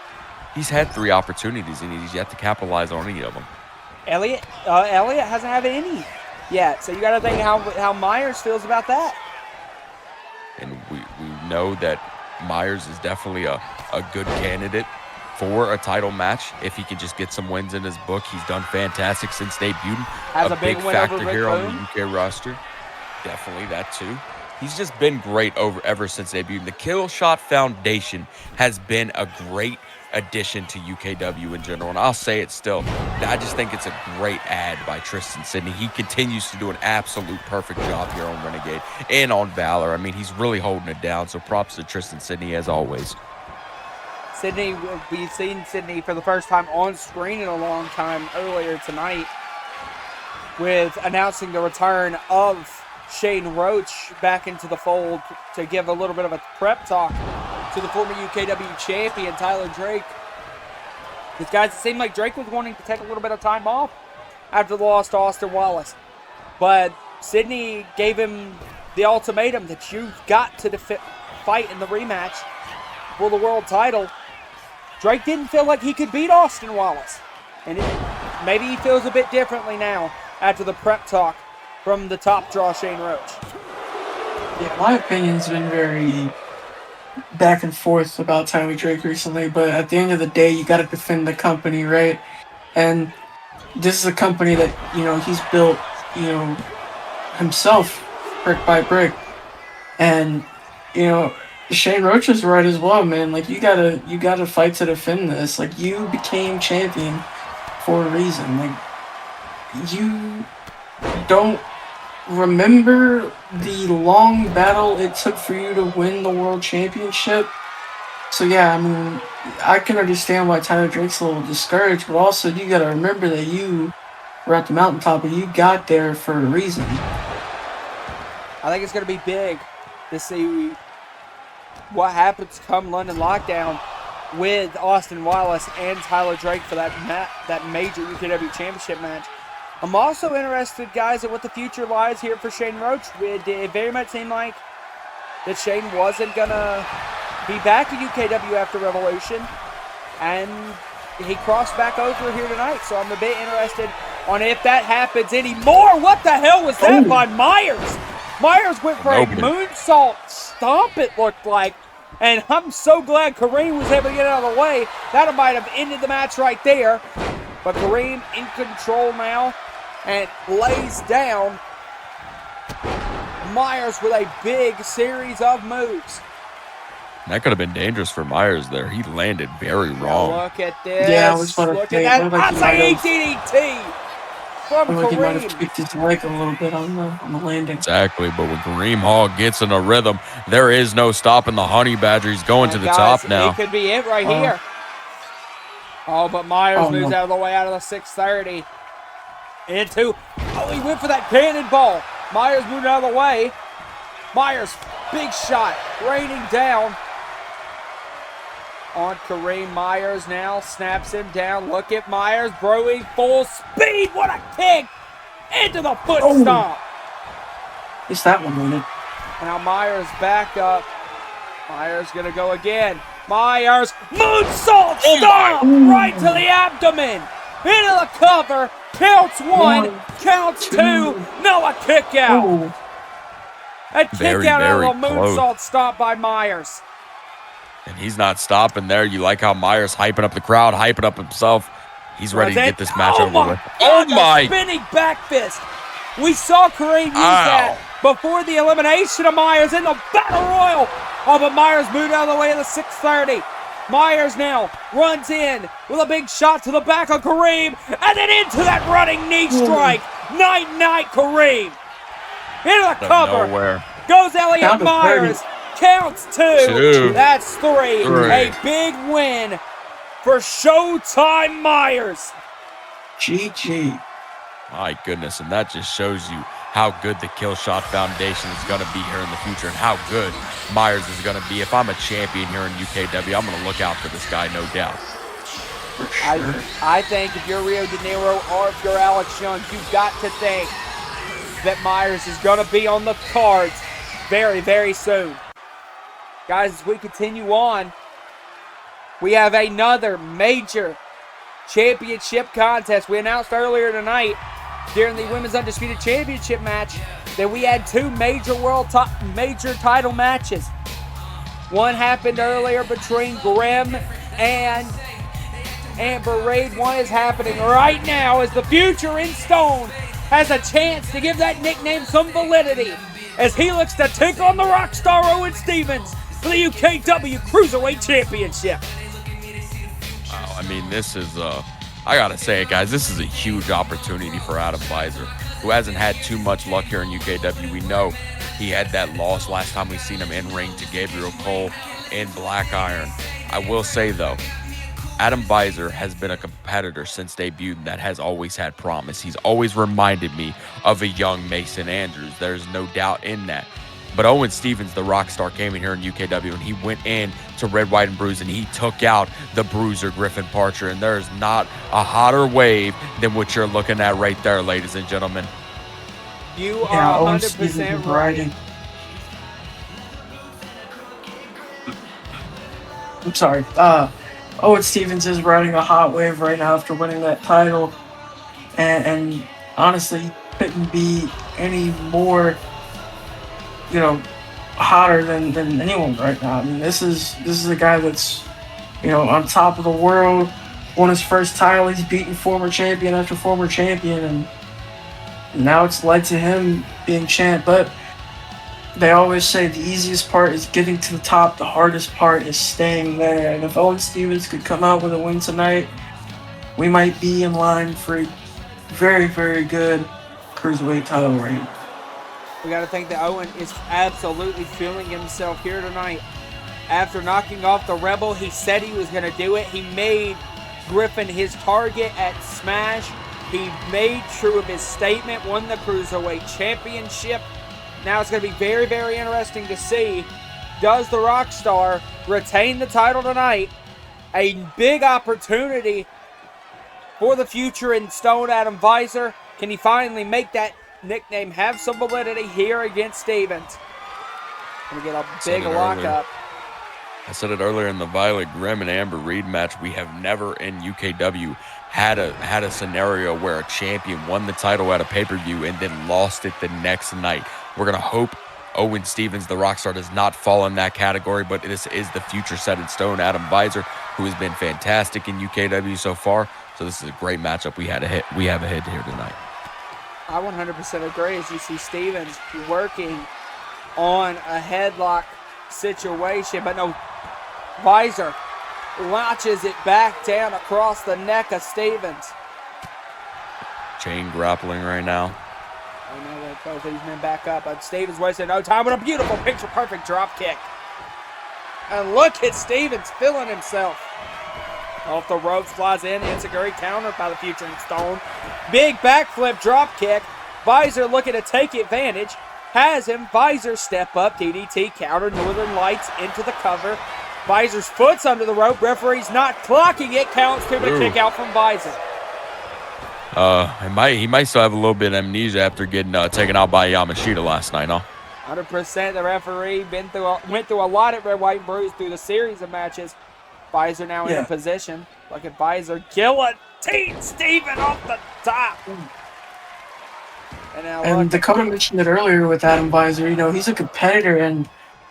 He's had 3 opportunities, and he's yet to capitalize on any of them. Elliot hasn't had any yet, so you got to think how Myers feels about that. And we know that Myers is definitely a good candidate for a title match if he can just get some wins in his book. He's done fantastic since debuting. Has a big win factor over Rick here Boone. on the UK roster. Definitely that too. He's just been great ever since debuting. The Killshot Foundation has been a great addition to UKW in general, and I'll say it still. I just think it's a great ad by Tristan Sidney. He continues to do an absolute perfect job here on Renegade and on Valor. I mean, he's really holding it down, so props to Tristan Sidney as always. Sidney, we've seen Sidney for the first time on screen in a long time earlier tonight with announcing the return of Shane Roach back into the fold to give a little bit of a prep talk to the former UKW champion, Tyler Drake. Because, guys, it seemed like Drake was wanting to take a little bit of time off after the loss to Austin Wallace. But Sidney gave him the ultimatum that you've got to fight in the rematch for the world title. Drake didn't feel like he could beat Austin Wallace. And maybe he feels a bit differently now after the prep talk from the top draw, Shane Roach. Yeah, my opinion's been very back and forth about Tyler Drake recently, but at the end of the day, you got to defend the company, right? And this is a company that, you know, he's built, you know, himself brick by brick. And, you know, Shane Roach is right as well, man. Like, you gotta fight to defend this. Like, you became champion for a reason. Like, you don't remember the long battle it took for you to win the world championship. So yeah, I mean, I can understand why Tyler Drake's a little discouraged, but also you gotta remember that you were at the mountaintop and you got there for a reason. I think it's going to be big to see what happens come London Lockdown with Austin Wallace and Tyler Drake for that major UKW championship match. I'm also interested, guys, at what the future lies here for Shane Roach. It very much seemed like that Shane wasn't going to be back at UKW after Revolution, and he crossed back over here tonight, so I'm a bit interested on if that happens anymore. What the hell was that by Myers? Myers went for a moonsault stomp, it looked like, and I'm so glad Kareem was able to get out of the way. That might have ended the match right there, but Kareem in control now and lays down Myers with a big series of moves. That could have been dangerous for Myers there. He landed very wrong. Look at this. Yeah, I was about to Look say, at that. like I say DDT from like he might have Kareem. tweaked his leg a little bit on the landing. Exactly, but when Kareem Hall gets in a rhythm, there is no stopping the Honey Badger. He's going to the Guys, top now. It could be it right here. Oh, but Myers moves no. out of the way out of the 630. He went for that cannonball. Myers moved out of the way. Myers, big shot, raining down on Kareem. Myers now snaps him down. Look at Myers, broing full speed. What a kick into the foot stomp. It's that one, wasn't it? Now Myers back up. Myers gonna go again. Myers, moonsault stomp right to the abdomen. Into the cover. Counts one, counts two. No, a kick out. A kick out of a moonsault stomp by Myers. And he's not stopping there. You like how Myers hyping up the crowd, hyping up himself. He's ready to get this match over with. Oh my! Spinning back fist. We saw Kareem use that before the elimination of Myers in the Battle Royal. Oh, but Myers moved out of the way of the 630. Myers now runs in with a big shot to the back of Kareem, and then into that running knee strike. Night, Kareem. Into the cover. Nowhere. Goes Elliot Myers. Counts two. That's three. A big win for Showtime Myers. GG. My goodness, and that just shows you how good the Killshot Foundation is going to be here in the future and how good Myers is going to be. If I'm a champion here in UKW, I'm going to look out for this guy, no doubt. I think if you're Rio De Niro or if you're Alex Young, you've got to think that Myers is going to be on the cards very, very soon. Guys, as we continue on, we have another major championship contest. We announced earlier tonight during the Women's Undisputed Championship match that we had two major major title matches. One happened earlier between Grim and Amber Reed. One is happening right now as the Future in Stone has a chance to give that nickname some validity as he looks to take on the Rockstar Owen Stevens for the UKW Cruiserweight Championship. Wow, I mean, this is, I gotta say it, guys, this is a huge opportunity for Adam Visor, who hasn't had too much luck here in UKW. We know he had that loss last time we seen him in ring to Gabriel Cole in Black Iron. I will say, though, Adam Visor has been a competitor since debuted that has always had promise. He's always reminded me of a young Mason Andrews. There's no doubt in that. But Owen Stevens, the rock star, came in here in UKW, and he went in to Red, White, and Bruised, and he took out the Bruiser, Griffin Parcher. And there is not a hotter wave than what you're looking at right there, ladies and gentlemen. You are 100% right. I'm sorry. Owen Stevens is riding a hot wave right now after winning that title. And honestly couldn't be any more, hotter than anyone right now. I mean, this is a guy that's, on top of the world, won his first title. He's beaten former champion after former champion, and now it's led to him being champ. But they always say the easiest part is getting to the top. The hardest part is staying there. And if Owen Stevens could come out with a win tonight, we might be in line for a very, very good cruiserweight title reign. We got to think that Owen is absolutely feeling himself here tonight. After knocking off the Rebel, he said he was going to do it. He made Griffin his target at Smash. He made true of his statement, won the Cruiserweight Championship. Now it's going to be very, very interesting to see, does the Rockstar retain the title tonight? A big opportunity for the future in Stone Adam Visor. Can he finally make that nickname have some validity here against Stevens? Gonna get a big lockup. I said it earlier in the Violet Grimm and Amber Reed match. We have never in UKW had a scenario where a champion won the title at a pay-per-view and then lost it the next night. We're gonna hope Owen Stevens, the Rockstar, does not fall in that category, but this is the future set in stone. Adam Visor, who has been fantastic in UKW so far. So this is a great matchup we have ahead here tonight. I 100% agree as you see Stevens working on a headlock situation, but no, Visor launches it back down across the neck of Stevens. Chain grappling right now. I know that both of these men back up, but Stevens wasted no time with a beautiful picture-perfect drop kick. And look at Stevens feeling himself. Off the ropes, flies in, Enziguri countered by the future in Stone. Big backflip drop kick. Visor looking to take advantage. Has him. Visor step up, DDT counter, Northern Lights into the cover. Visor's foot's under the rope. Referee's not clocking it. Counts to the kick out from Visor. He might still have a little bit of amnesia after getting taken out by Yamashita last night, huh? 100%. The referee went through a lot at Red, White, and Bruised through the series of matches. Visor now in position. Look at Visor. Guillotine Steven off the top. And Dakota mentioned it earlier with Adam Visor. He's a competitor, and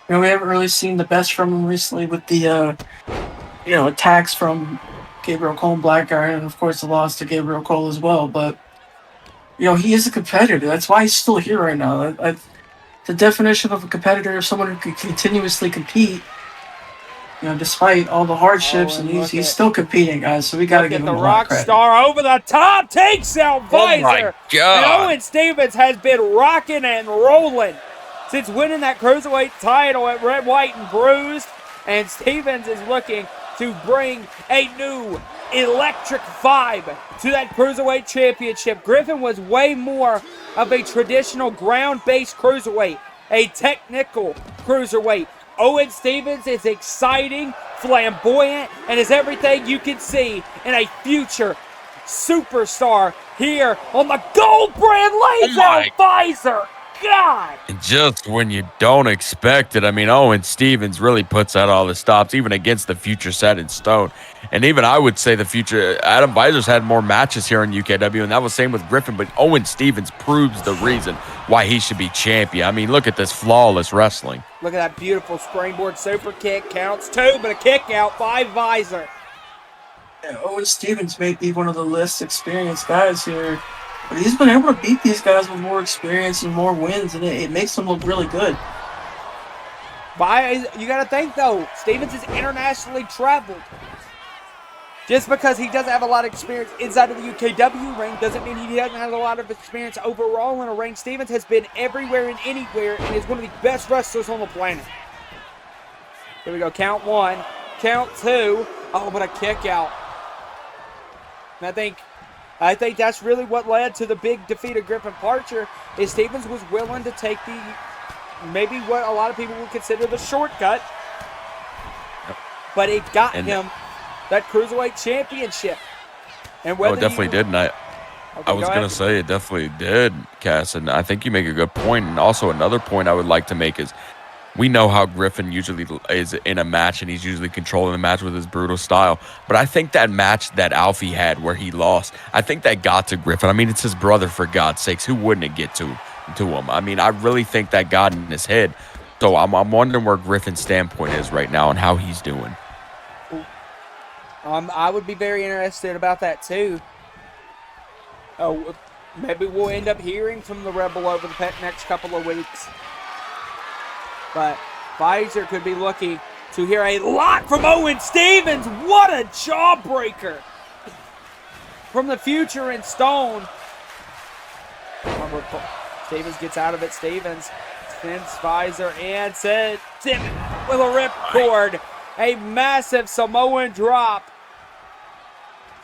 we haven't really seen the best from him recently with the attacks from Gabriel Cole and Black Iron, and of course the loss to Gabriel Cole as well. But he is a competitor. That's why he's still here right now. The definition of a competitor is someone who can continuously compete. Despite all the hardships, and he's still competing, guys. So we got to give him a lot of credit. The Rockstar over the top takes out Visor. Oh my God! And Owen Stevens has been rocking and rolling since winning that Cruiserweight title at Red, White, and Bruised. And Stevens is looking to bring a new electric vibe to that Cruiserweight Championship. Griffin was way more of a traditional ground-based Cruiserweight, a technical Cruiserweight. Owen Stevens is exciting, flamboyant, and is everything you can see in a future superstar here on the Gold brand. Lays out Visor. God! And just when you don't expect it, I mean, Owen Stevens really puts out all the stops, even against the future set in stone. And even I would say the future, Adam Visor's had more matches here in UKW, and that was same with Griffin, but Owen Stevens proves the reason why he should be champion. I mean, look at this flawless wrestling. Look at that beautiful springboard super kick. Counts two, but a kick out by Visor. Yeah, Owen Stevens may be one of the less experienced guys here, but he's been able to beat these guys with more experience and more wins, and it makes them look really good. You got to think, though, Stevens is internationally traveled. Just because he doesn't have a lot of experience inside of the UKW ring doesn't mean he doesn't have a lot of experience overall in a ring. Stevens has been everywhere and anywhere and is one of the best wrestlers on the planet. Here we go. Count one. Count two. Oh, but a kick out. And I think that's really what led to the big defeat of Griffin Parcher, is Stevens was willing to take maybe what a lot of people would consider the shortcut, but it got him that Cruiserweight Championship. And it definitely did, and I was going to say it definitely did, Cass, and I think you make a good point. And also another point I would like to make is We know how Griffin usually is in a match, and he's usually controlling the match with his brutal style. But I think that match that Alfie had where he lost, I think that got to Griffin. I mean, it's his brother, for God's sakes. Who wouldn't it get to him? I mean, I really think that got in his head. So I'm wondering where Griffin's standpoint is right now and how he's doing. I would be very interested about that too. Oh, maybe we'll end up hearing from the Rebel over the next couple of weeks. But Pfizer could be looking to hear a lot from Owen Stevens. What a jawbreaker from the future in Stone. Stevens gets out of it. Stevens sends Pfizer and sends him with a ripcord. A massive Samoan drop.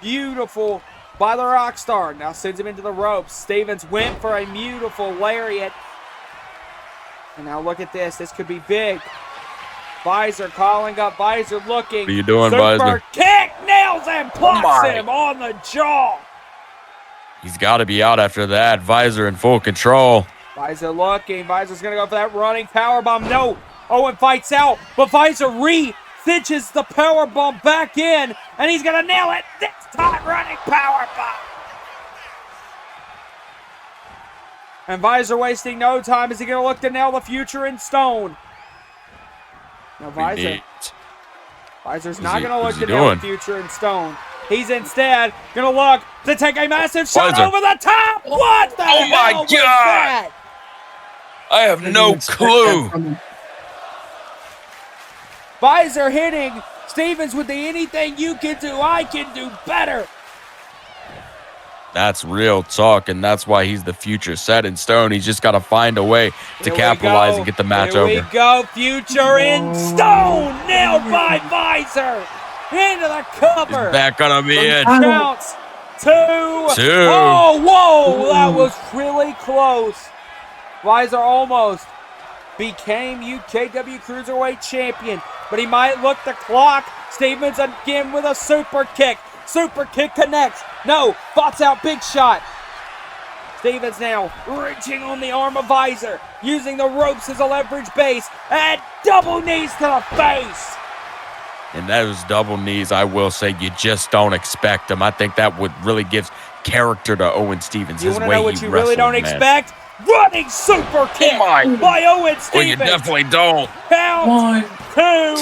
Beautiful by the Rockstar. Now sends him into the ropes. Stevens went for a beautiful lariat. And now look at this. This could be big. Pfizer calling up. Pfizer looking. What are you doing, Super Pfizer? kick. Nails and plucks him on the jaw. He's got to be out after that. Visor in full control. Pfizer looking. Pfizer's going to go for that running powerbomb. No. Owen fights out. But Pfizer re-cinches the powerbomb back in. And he's going to nail it. This time running powerbomb. And Pfizer wasting no time. Is he going to look to nail the future in Stone? Now Pfizer's not going to look to nail the future in Stone. He's instead going to look to take a massive shot over the top. What the hell was that? I have no clue. Pfizer hitting Stevens with the anything you can do, I can do better. That's real talk, and that's why he's the future set in stone. He's just got to find a way to capitalize and get the match over. Here we go, future in stone, nailed by Pfizer, into the cover. Is that gonna be it? Counts two. Oh, whoa, that was really close. Pfizer almost became UKW Cruiserweight Champion, but he might look the clock. Stevens again with a super kick. Super kick connects. No, bots out, big shot. Stevens now reaching on the arm of Pfizer, using the ropes as a leverage base, and double knees to the face. And those double knees, I will say, you just don't expect them. I think that would really gives character to Owen Stevens. You want to know what you really don't expect? Running super kick by Owen Stevens. Well, you definitely don't. Count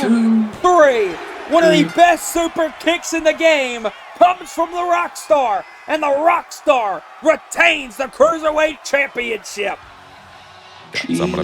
two, three. One of the best super kicks in the game comes from the Rockstar, and the Rockstar retains the Cruiserweight Championship. Guys, I'm gonna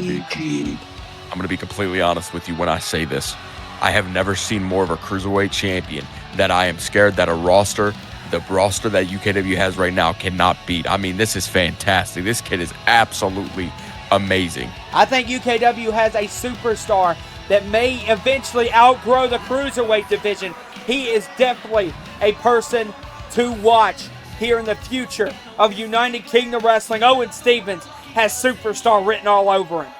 be completely honest with you when I say this. I have never seen more of a Cruiserweight champion that I am scared that the roster that UKW has right now cannot beat. I mean, this is fantastic. This kid is absolutely amazing. I think UKW has a superstar that may eventually outgrow the Cruiserweight division. He is definitely a person to watch here in the future of United Kingdom Wrestling. Owen Stevens has superstar written all over him.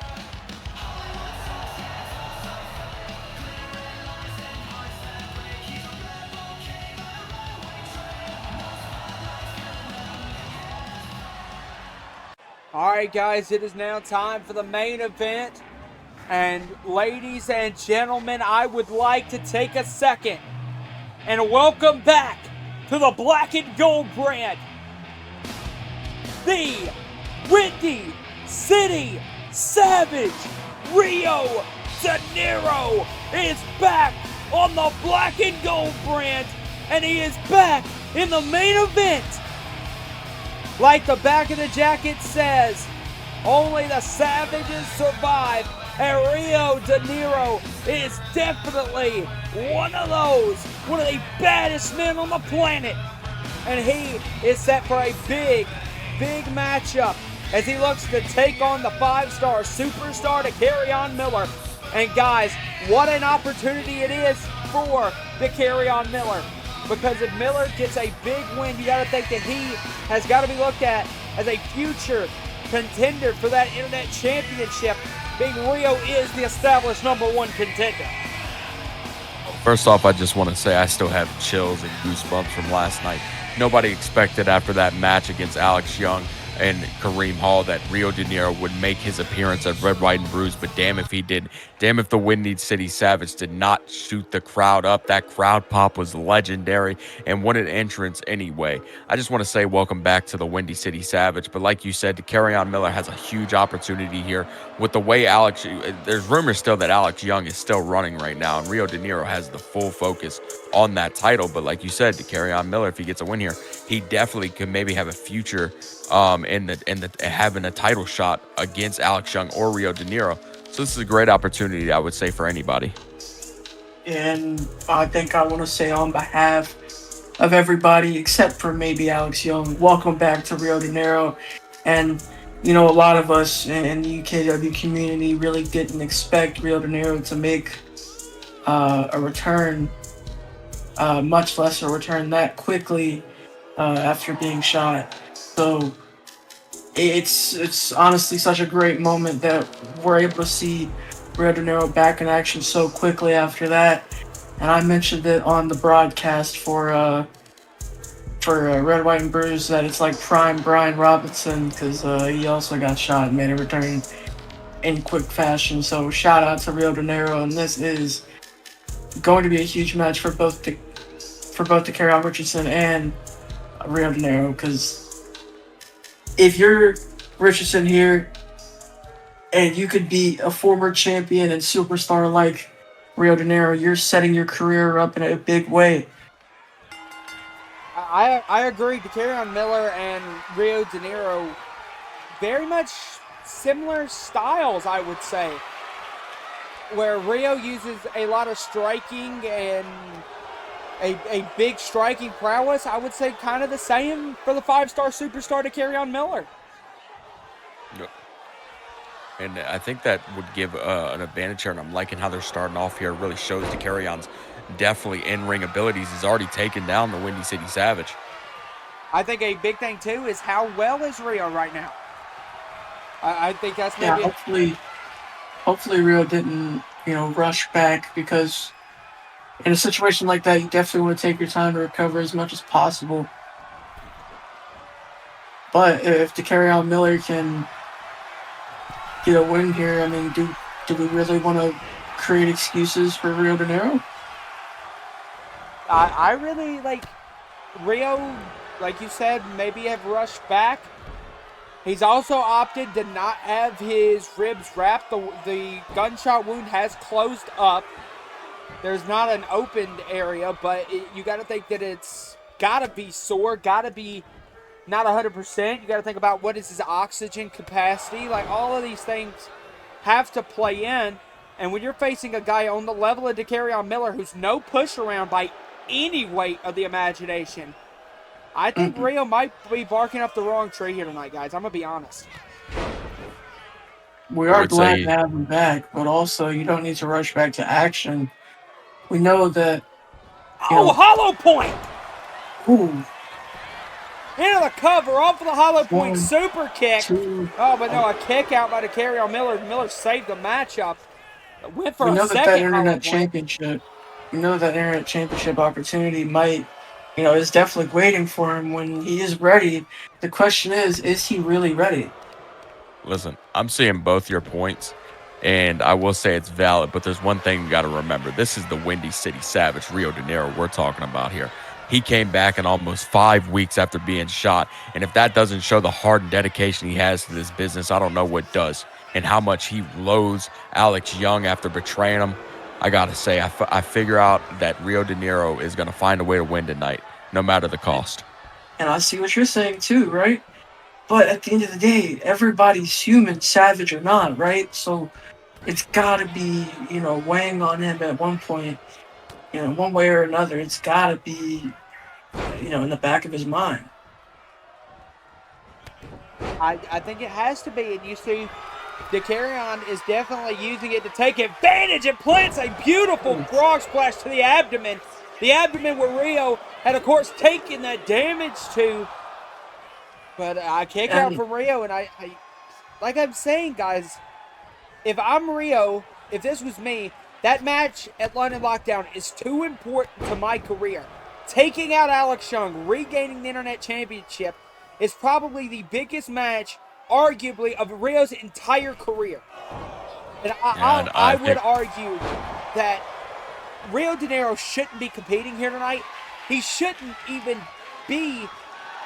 All right, guys, it is now time for the main event. And ladies and gentlemen, I would like to take a second and welcome back to the Black and Gold brand, the Windy City Savage. Rio De Niro is back on the Black and Gold brand, and he is back in the main event. Like the back of the jacket says, only the Savages survive. And Rio De Niro is definitely one of the baddest men on the planet. And he is set for a big, big matchup as he looks to take on the 5-star superstar to Carry-On Miller. And guys, what an opportunity it is for the Carry-On Miller. Because if Miller gets a big win, you got to think that he has got to be looked at as a future contender for that Internet Championship. Big Rio is the established #1 contender. First off, I just want to say I still have chills and goosebumps from last night. Nobody expected after that match against Alex Young and Kareem Hall that Rio de Janeiro would make his appearance at Red, White, and Bruised, but damn if he did. Damn if the Windy City Savage did not shoot the crowd up. That crowd pop was legendary, and what an entrance anyway. I just want to say welcome back to the Windy City Savage, but like you said, Dakota Miller has a huge opportunity here with the way there's rumors still that Alex Young is still running right now, and Rio de Janeiro has the full focus on that title, but like you said, Dakota Miller, if he gets a win here, he definitely could maybe have a future in having a title shot against Alex Young or Rio de Janeiro. So this is a great opportunity, I would say, for anybody. And I think I want to say on behalf of everybody except for maybe Alex Young, welcome back to Rio de Janeiro. And you know, a lot of us in the UKW community really didn't expect Rio de Janeiro to make a return, much less a return that quickly after being shot. So it's honestly such a great moment that we're able to see Rio de Janeiro back in action so quickly after that. And I mentioned it on the broadcast for Red, White, and Bruised that it's like prime Brian Robinson, because he also got shot and made a return in quick fashion. So shout out to Rio de Janeiro, and this is going to be a huge match for both the Carol Richardson and Rio de Janeiro, because if you're Richardson here and you could be a former champion and superstar like Rio de Janeiro, you're setting your career up in a big way. I agree. Dakota Miller and Rio de Janeiro, very much similar styles, I would say. Where Rio uses a lot of striking and a big striking prowess, I would say kind of the same for the 5-star superstar Dakota Miller. Yep. And I think that would give an advantage here, and I'm liking how they're starting off here. It really shows Dakarion's definitely in-ring abilities. He's already taken down the Windy City Savage. I think a big thing, too, is how well is Rio right now. I think that's maybe... Yeah, hopefully Rio didn't, rush back, because in a situation like that, you definitely want to take your time to recover as much as possible. But if Dakota Miller can get a win here, I mean, do we really want to create excuses for Rio de Janeiro? I really like Rio, like you said, maybe have rushed back. He's also opted to not have his ribs wrapped. The gunshot wound has closed up. There's not an opened area, but you got to think that it's got to be sore, got to be not 100%. You got to think about what is his oxygen capacity. Like, all of these things have to play in. And when you're facing a guy on the level of Dakota Miller, who's no push around by any weight of the imagination, I think Rio might be barking up the wrong tree here tonight, guys. I'm going to be honest. We are glad to have him back, but also you don't need to rush back to action. We know that... hollow point! Ooh. Into the cover, off of the hollow point, super kick. But no, a kick out by Dakota Miller. Miller saved the matchup. Went for a second hollow point. We know that internet championship opportunity might, is definitely waiting for him when he is ready. The question is he really ready? Listen, I'm seeing both your points, and I will say it's valid, but there's one thing you got to remember. This is the Windy City Savage, Rio de Janeiro, we're talking about here. He came back in almost 5 weeks after being shot, and if that doesn't show the heart and dedication he has to this business, I don't know what does. And how much he loathes Alex Young after betraying him, I got to say, I figure out that Rio de Janeiro is going to find a way to win tonight, no matter the cost. And I see what you're saying too, right? But at the end of the day, everybody's human, savage or not, right? So it's got to be, weighing on him at one point, one way or another. It's got to be, in the back of his mind. I think it has to be, and you see Dakarion is definitely using it to take advantage and plants a beautiful frog splash to the abdomen. The abdomen where Rio had, of course, taken that damage to. But I kick out from Rio, and I like I'm saying, guys, if I'm Rio, if this was me, that match at London Lockdown is too important to my career. Taking out Alex Young, regaining the Internet Championship, is probably the biggest match, arguably, of Rio's entire career. And I would argue that Rio De Janeiro shouldn't be competing here tonight. He shouldn't even be.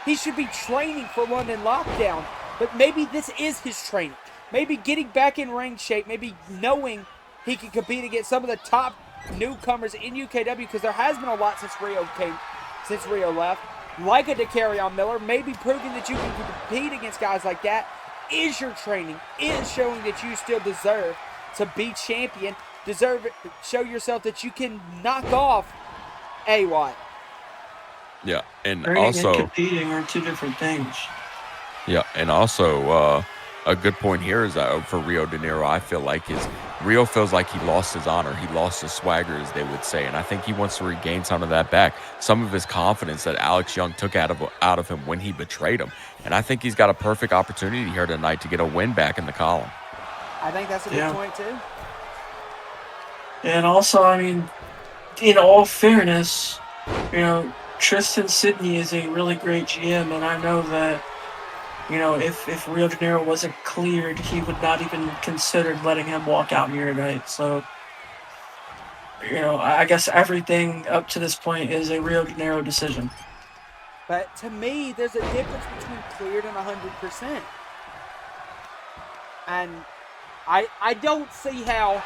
He should be training for London Lockdown. But maybe this is his training. Maybe getting back in ring shape. Maybe knowing he can compete against some of the top newcomers in UKW, because there has been a lot since Rio left. Like a Dakota Miller, maybe proving that you can compete against guys like that is your training. Is showing that you still deserve to be champion. Deserve it. Show yourself that you can knock off AY. Yeah, and Training also and competing are two different things. Yeah, and also a good point here is that for Rio De Janeiro, I feel like Rio feels like he lost his honor. He lost his swagger, as they would say, and I think he wants to regain some of that back, some of his confidence that Alex Young took out of him when he betrayed him. And I think he's got a perfect opportunity here tonight to get a win back in the column. I think that's a good point too. And also, I mean, in all fairness, Tristan Sidney is a really great GM, and I know that, if Rio De Janeiro wasn't cleared, he would not even consider letting him walk out here tonight. So, I guess everything up to this point is a Rio De Janeiro decision. But to me, there's a difference between cleared and 100%. And I don't see how,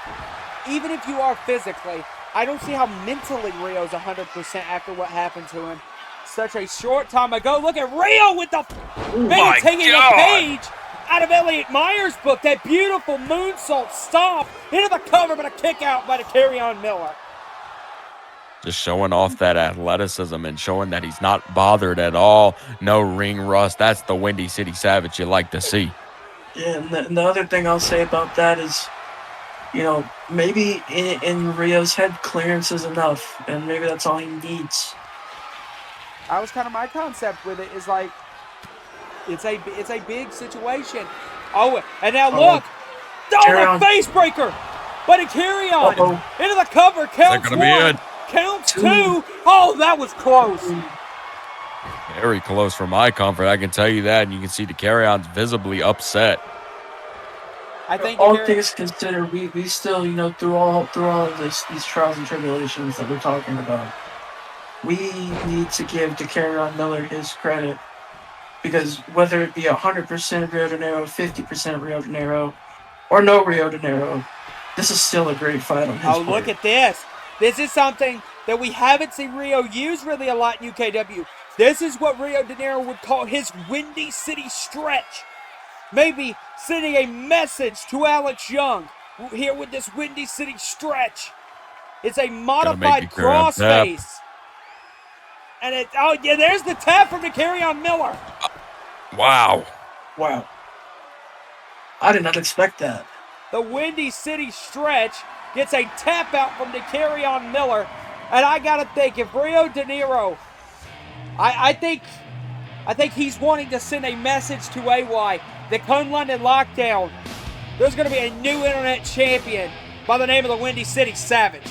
even if you are physically, I don't see how mentally Rio's 100% after what happened to him such a short time ago. Look at Rio with the maybe taking a page out of Elliot Meyer's book. That beautiful moonsault stomp into the cover, but a kick out by Dakota Miller. Just showing off that athleticism and showing that he's not bothered at all. No ring rust. That's the Windy City Savage you like to see. Yeah, and the other thing I'll say about that is, maybe in Rio's head, clearance is enough, and maybe that's all he needs. That was kind of my concept with it. Is like, it's a big situation. Oh, and now look, the face breaker, but it carry on into the cover. Counts one, counts two. Oh, that was close. Very close for my comfort, I can tell you that, and you can see the carry-on's visibly upset. I think all things considered, we still, through all of these trials and tribulations that we're talking about, we need to give Dakota Miller his credit, because whether it be 100% Rio De Janeiro, 50% Rio De Janeiro, or no Rio De Janeiro, this is still a great fight on his part. Look at this. This is something that we haven't seen Rio use really a lot in UKW. This is what Rio De Janeiro would call his Windy City stretch. Maybe sending a message to Alex Young here with this Windy City stretch. It's a modified crossface. And there's the tap from Dakota Miller. Wow. I did not expect that. The Windy City stretch gets a tap out from Dakota Miller. And I got to think, if Rio De Janeiro, I think he's wanting to send a message to AY that come London Lockdown, there's going to be a new internet champion by the name of the Windy City Savage.